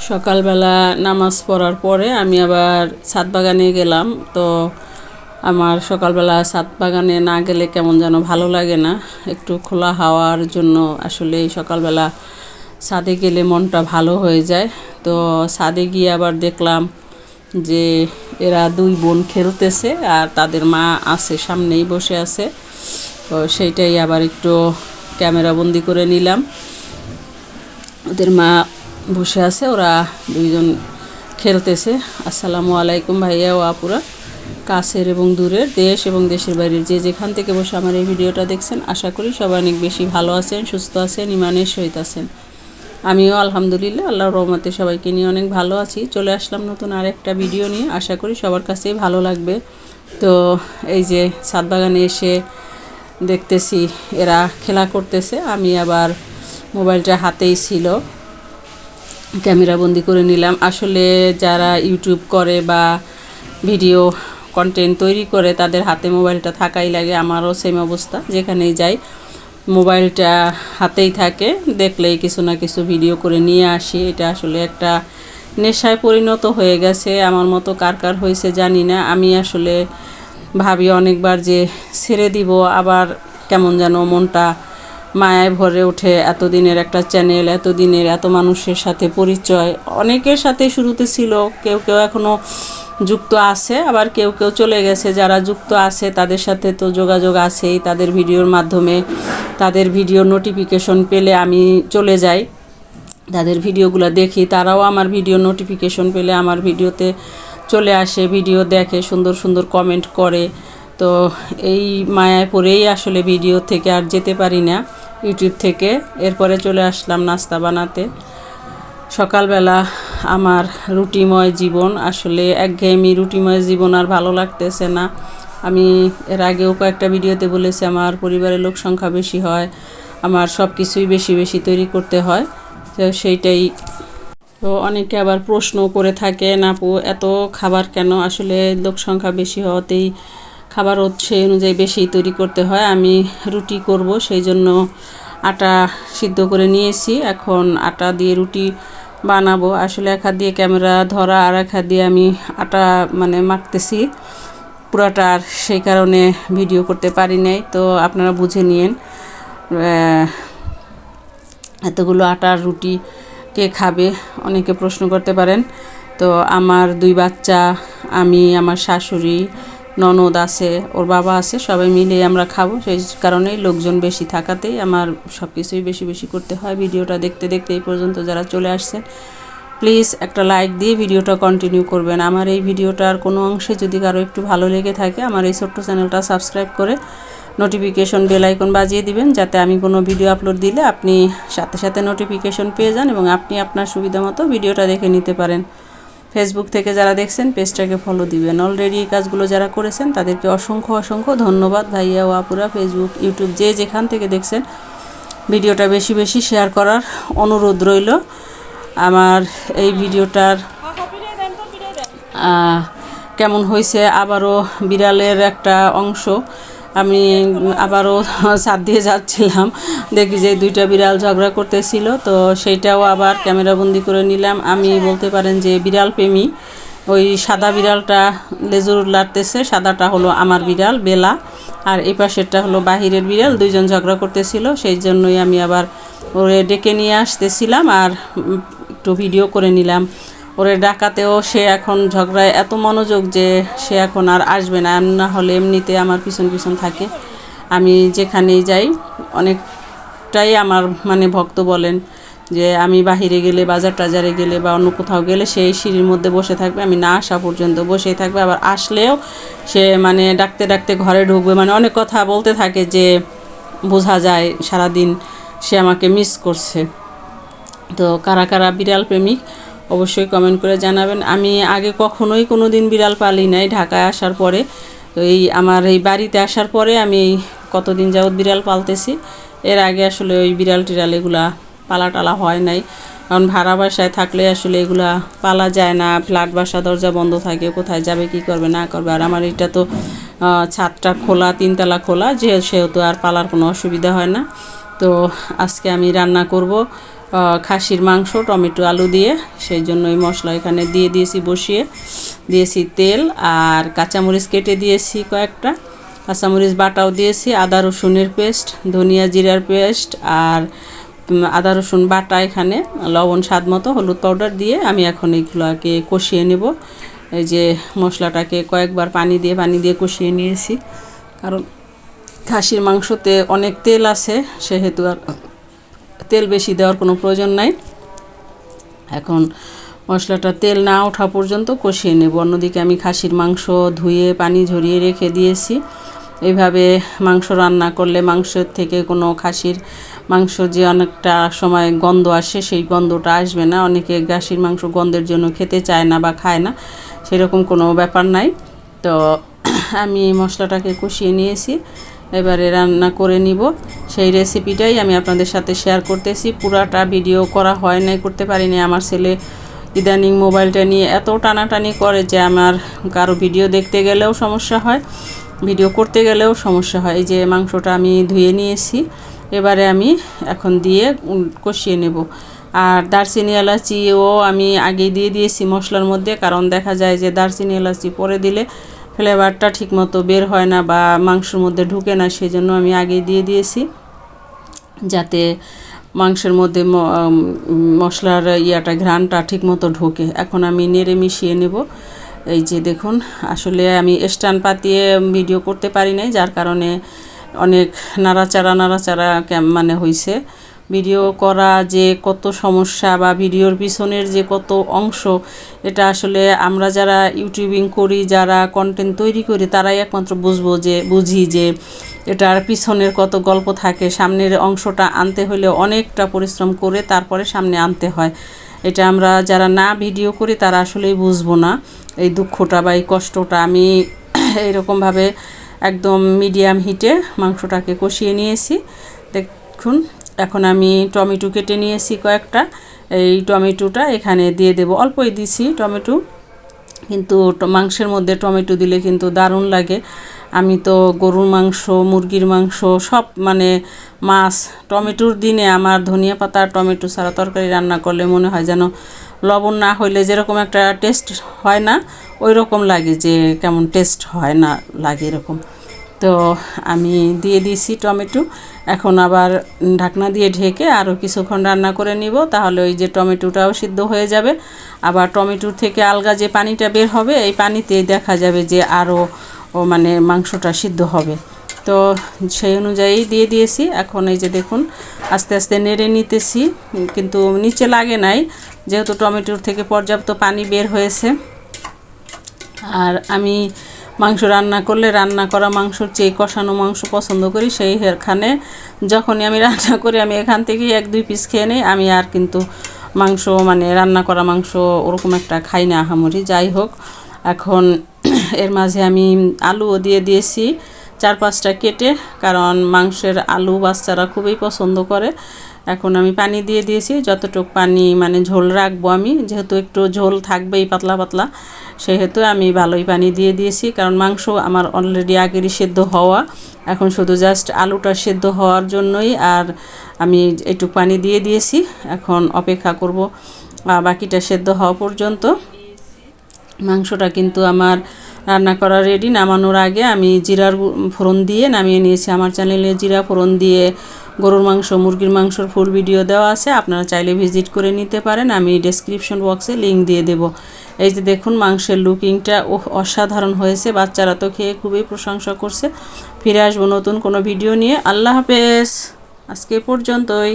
সকালবেলা নামাজ পড়ার পরে আমি আবার ছাদ বাগানে গেলাম। তো আমার সকালবেলা ছাদ বাগানে না গেলে কেমন যেন ভালো লাগে না, একটু খোলা হাওয়ার জন্য আসলে সকালবেলা ছাদে গেলে মনটা ভালো হয়ে যায়। তো ছাদে গিয়ে আবার দেখলাম যে এরা দুই বোন খেলতেছে আর তাদের মা আছে, সামনেই বসে আছে। তো সেইটাই আবার একটু ক্যামেরা বন্দি করে নিলাম। ওদের মা বসে আছে, ওরা দুইজন খেলতেছে। আসসালামু আলাইকুম ভাইয়া ও আপুরা, কাছের এবং দূরের, দেশ এবং দেশের বাইরের যে যেখান থেকে বসে আমার এই ভিডিওটা দেখছেন, আশা করি সবাই অনেক বেশি ভালো আছেন, সুস্থ আছেন, ইমানের সহিত আছেন। আমিও আলহামদুলিল্লাহ আল্লাহর রহমতে সবাইকে নিয়ে অনেক ভালো আছি। চলে আসলাম নতুন আরেকটা ভিডিও নিয়ে, আশা করি সবার কাছেই ভালো লাগবে। তো এই যে ছাদ বাগানে এসে দেখতেছি এরা খেলা করতেছে, আমি আবার মোবাইলটা হাতেই ছিল, ক্যামেরা বন্দি করে নিলাম। আসলে যারা ইউটিউব করে বা ভিডিও কন্টেন্ট তৈরি করে তাদের হাতে মোবাইলটা থাকাই লাগে, আমারও সেম অবস্থা, যেখানেই যাই মোবাইলটা হাতেই থাকে, দেখলেই কিছু না কিছু ভিডিও করে নিয়ে আসি। এটা আসলে একটা নেশায় পরিণত হয়ে গেছে, আমার মতো কার কার হয়েছে জানি না। আমি আসলে ভাবি অনেকবার যে ছেড়ে দিব, আবার কেমন যেন মনটা মায়ায় ভরে ওঠে। এতদিনের একটা চ্যানেল, এতদিনের এত মানুষের সাথে পরিচয়, অনেকের সাথে শুরুতে ছিল, কেউ কেউ এখনও যুক্ত আছে, আবার কেউ কেউ চলে গেছে। যারা যুক্ত আছে তাদের সাথে তো যোগাযোগ আছেই, তাদের ভিডিওর মাধ্যমে, তাদের ভিডিও নোটিফিকেশন পেলে আমি চলে যাই, তাদের ভিডিওগুলো দেখি, তারাও আমার ভিডিও নোটিফিকেশন পেলে আমার ভিডিওতে চলে আসে, ভিডিও দেখে, সুন্দর সুন্দর কমেন্ট করে। তো এই মায়ায় পড়েই আসলে ভিডিও থেকে আর যেতে পারি না, ইউটিউব থেকে। এরপরে চলে আসলাম নাস্তা বানাতে। সকালবেলা আমার রুটিময় জীবন, আসলে একঘেয়েমি রুটিময় জীবন আর ভালো লাগতেছে না। আমি এর আগেও কয়েকটা ভিডিওতে বলেছি আমার পরিবারের লোক সংখ্যা বেশি হয়, আমার সব কিছুই বেশি বেশি তৈরি করতে হয়। তো সেইটাই, তো অনেকে আবার প্রশ্ন করে থাকে, আপু এত খাবার কেন? আসলে লোক সংখ্যা বেশি হওয়াতেই খাবার সেই অনুযায়ী বেশি তৈরি করতে হয়। আমি রুটি করব, সেই জন্য আটা সিদ্ধ করে নিয়েছি, এখন আটা দিয়ে রুটি বানাবো। আসলে এক হাত দিয়ে ক্যামেরা ধরা আর এক হাত দিয়ে আমি আটা মাখতেছি পুরাটা, আর সেই কারণে ভিডিও করতে পারি নাই। তো আপনারা বুঝে নিন, এতগুলো আটার রুটি কে খাবে, অনেকে প্রশ্ন করতে পারেন। তো আমার দুই বাচ্চা, আমি, আমার শাশুড়ি, ননদ আছে, ওর বাবা আছে, সবাই মিলে আমরা খাবো। সেই কারণেই লোকজন বেশি থাকাতেই আমার সব কিছুই বেশি বেশি করতে হয়। ভিডিওটা দেখতে দেখতে এই পর্যন্ত যারা চলে আসছেন, প্লিজ একটা লাইক দিয়ে ভিডিওটা কন্টিনিউ করবেন। আমার এই ভিডিওটার কোনো অংশে যদি কারো একটু ভালো লেগে থাকে, আমার এই ছোট্ট চ্যানেলটা সাবস্ক্রাইব করে নোটিফিকেশন বেল আইকন বাজিয়ে দিবেন, যাতে আমি কোনো ভিডিও আপলোড দিলে আপনি সাথে সাথে নোটিফিকেশন পেয়ে যান এবং আপনি আপনার সুবিধা মতো ভিডিওটা দেখে নিতে পারেন। ফেসবুক থেকে যারা দেখছেন পেজটাকে ফলো দিবেন। অলরেডি এই কাজগুলো যারা করেছেন তাদেরকে অসংখ্য অসংখ্য ধন্যবাদ। ভাইয়া ও আপুরা, ফেসবুক, ইউটিউব যে যেখান থেকে দেখছেন, ভিডিওটা বেশি বেশি শেয়ার করার অনুরোধ রইল। আমার এই ভিডিওটার কেমন হয়েছে, আবারও বিড়ালের একটা অংশ, আমি আবারও ছাদ দিয়ে যাচ্ছিলাম, দেখি যে দুইটা বিড়াল ঝগড়া করতেছিল, তো সেইটাও আবার ক্যামেরাবন্দি করে নিলাম। আমি বলতে পারেন যে বিড়াল প্রেমী। ওই সাদা বিড়ালটা লেজুর লাড়তেছে, সাদাটা হলো আমার বিড়াল বেলা, আর এই পাশেরটা হলো বাহিরের বিড়াল। দুইজন ঝগড়া করতেছিল, সেই জন্যই আমি আবার ওরে ডেকে নিয়ে আসতেছিলাম আর একটু ভিডিও করে নিলাম। ওরে ডাকাতেও সে এখন ঝগড়ায় এত মনোযোগ যে সে এখন আর আসবে না, না হলে এমনিতে আমার পিছন পিছন থাকে। আমি যেখানেই যাই, অনেকটাই আমার ভক্ত বলেন যে আমি বাহিরে গেলে, বাজার টাজারে গেলে বা অন্য কোথাও গেলে সেই সিঁড়ির মধ্যে বসে থাকবে, আমি না আসা পর্যন্ত বসেই থাকবে। আবার আসলেও সে ডাকতে ডাকতে ঘরে ঢুকবে, অনেক কথা বলতে থাকে, যে বোঝা যায় সারাদিন সে আমাকে মিস করছে। তো কারা কারা বিড়াল প্রেমিক অবশ্যই কমেন্ট করে জানাবেন। আমি আগে কখনোই কোনো দিন বিড়াল পালি নাই, ঢাকায় আসার পরে, এই আমার এই বাড়িতে আসার পরে আমি কতদিন যাবত বিড়াল পালতেছি। এর আগে আসলে ওই বিড়াল টিড়াল এগুলা পালা টালা হয় নাই, কারণ ভাড়া বাসায় থাকলে আসলে এগুলা পালা যায় না, ফ্ল্যাট বাসা, দরজা বন্ধ থাকে, কোথায় যাবে কি করবে না করবে। আর আমার এটা তো ছাদটা খোলা, তিনতলা খোলা, সেহেতু আর পালার কোনো অসুবিধা হয় না। তো আজকে আমি রান্না করব খাসির মাংস টমেটো আলু দিয়ে, সেই জন্য এই মশলা এখানে দিয়ে দিয়েছি, বসিয়ে দিয়েছি তেল আর কাঁচামরিচ কেটে দিয়েছি কয়েকটা, কাঁচামরিচ বাটাও দিয়েছি, আদা রসুনের পেস্ট, ধনিয়া জিরার পেস্ট আর আদা রসুন বাটা, এখানে লবণ স্বাদ মতো, হলুদ পাউডার দিয়ে আমি এখন এইগুলোকে কষিয়ে নেব। এই যে মশলাটাকে কয়েকবার পানি দিয়ে কষিয়ে নিয়েছি, কারণ খাসির মাংসতে অনেক তেল আছে, সেহেতু আর তেল বেশি দেওয়ার কোনো প্রয়োজন নাই। এখন মশলাটা তেল না ওঠা পর্যন্ত কষিয়ে নেব। অন্যদিকে আমি খাসির মাংস ধুয়ে পানি ঝরিয়ে রেখে দিয়েছি। এইভাবে মাংস রান্না করলে মাংসের থেকে কোনো খাসির মাংস যে অনেকটা সময় গন্ধ আসে, সেই গন্ধটা আসবে না। অনেকে খাসির মাংস গন্ধের জন্য খেতে চায় না বা খায় না, সেরকম কোনো ব্যাপার নাই। তো আমি মশলাটাকে কষিয়ে নিয়েছি, এবারে রান্না করে নিব। সেই রেসিপিটাই আমি আপনাদের সাথে শেয়ার করতেছি। পুরাটা ভিডিও করা হয় নাই, করতে পারিনি। আমার ছেলে ইদানিং মোবাইলটা নিয়ে এত টানাটানি করে যে আমার কারো ভিডিও দেখতে গেলেও সমস্যা হয়, ভিডিও করতে গেলেও সমস্যা হয়। এই যে মাংসটা আমি ধুয়ে নিয়েছি, এবারে আমি এখন দিয়ে কষিয়ে নেব। আর দারচিনি এলাচিও আমি আগেই দিয়ে দিয়েছি মশলার মধ্যে, কারণ দেখা যায় যে দারচিনি এলাচি পরে দিলে ফ্লেভারটা ঠিকমতো বের হয় না বা মাংসের মধ্যে ঢুকে না, সেই জন্য আমি আগেই দিয়ে দিয়েছি, যাতে মাংসের মধ্যে মশলার ঘ্রাণটা ঠিকমতো ঢোকে। এখন আমি নেড়ে মিশিয়ে নেব। এই যে দেখুন, আসলে আমি স্ট্যান্ড পাতিয়ে ভিডিও করতে পারি নাই, যার কারণে অনেক নাড়াচাড়া মানে হয়েছে। ভিডিও করা যে কত সমস্যা বা ভিডিওর পিছনের যে কত অংশ, এটা আসলে আমরা যারা ইউটিউবিং করি, যারা কন্টেন্ট তৈরি করি, তারাই একমাত্র বুঝি যে এটার পিছনের কত গল্প থাকে। সামনের অংশটা আনতে হলে অনেকটা পরিশ্রম করে তারপরে সামনে আনতে হয়। এটা আমরা যারা না ভিডিও করি তারা আসলেই বুঝবো না এই দুঃখটা বা এই কষ্টটা। আমি এইরকমভাবে একদম মিডিয়াম হিটে মাংসটাকে কষিয়ে নিয়েছি। দেখুন, এখন আমি টমেটো কেটে নিয়েছি কয়েকটা, এই টমেটোটা এখানে দিয়ে দেব। অল্পই দিছি টমেটো, কিন্তু মাংসের মধ্যে টমেটো দিলে কিন্তু দারুণ লাগে। আমি তো গরুর মাংস, মুরগির মাংস, সব মানে মাছ, টমেটোর দিনে আমার ধনিয়া পাতা আর টমেটো ছাড়া তরকারি রান্না করলে মনে হয় যেন লবণ না হইলে যেরকম একটা টেস্ট হয় না, ওই রকম লাগে, যে কেমন টেস্ট হয় না লাগে এরকম। তো আমি দিয়ে দিয়েছি টমেটো, এখন আবার ঢাকনা দিয়ে ঢেকে আরও কিছুক্ষণ রান্না করে নিব, তাহলে ওই যে টমেটোটাও সিদ্ধ হয়ে যাবে। আবার টমেটোর থেকে আলগা যে পানিটা বের হবে, এই পানিতে দেখা যাবে যে আরও মানে মাংসটা সিদ্ধ হবে। তো সেই অনুযায়ী দিয়ে দিয়েছি। এখন এই যে দেখুন, আস্তে আস্তে নেড়ে নিতেছি, কিন্তু নিচে লাগে নাই, যেহেতু টমেটোর থেকে পর্যাপ্ত পানি বের হয়েছে। আর আমি মাংস রান্না করলে রান্না করা মাংসর চেয়ে কষানো মাংস পছন্দ করি। সেইখানে যখনই আমি রান্না করি, আমি এখান থেকেই 1-2 পিস খেয়ে নিই। আমি আর কিন্তু মাংস মানে রান্না করা মাংস ওরকম একটা খাই না আহামরি। যাই হোক, এখন এর মাঝে আমি আলুও দিয়ে দিয়েছি 4-5টা কেটে, কারণ মাংসের আলু বাচ্চারা খুবই পছন্দ করে। এখন আমি পানি দিয়ে দিয়েছি, যতটুকু পানি মানে ঝোল রাখবো আমি, যেহেতু একটু ঝোল থাকবেই পাতলা পাতলা, সেহেতু আমি ভালোই পানি দিয়ে দিয়েছি। কারণ মাংস আমার অলরেডি আগেরই সেদ্ধ হওয়া, এখন শুধু জাস্ট আলুটা সেদ্ধ হওয়ার জন্যই আর আমি একটু পানি দিয়ে দিয়েছি। এখন অপেক্ষা করব বাকিটা সেদ্ধ হওয়া পর্যন্ত। মাংসটা কিন্তু আমার রান্না করা রেডি। নামানোর আগে আমি জিরার ফোড়ন দিয়ে নামিয়ে নিয়েছি। আমার চ্যানেলে জিরা ফোড়ন দিয়ে গরুর মাংস, মুরগির মাংসর ফুল ভিডিও দেওয়া আছে, আপনারা চাইলে ভিজিট করে নিতে পারেন। আমি ডেসক্রিপশন বক্সে লিঙ্ক দিয়ে দেব। এই যে দেখুন, মাংসের লুকিংটা অসাধারণ হয়েছে, বাচ্চারা তো খেয়ে খুবই প্রশংসা করছে। ফিরে আসবো নতুন কোনো ভিডিও নিয়ে। আল্লাহ হাফেজ, আজকে পর্যন্তই।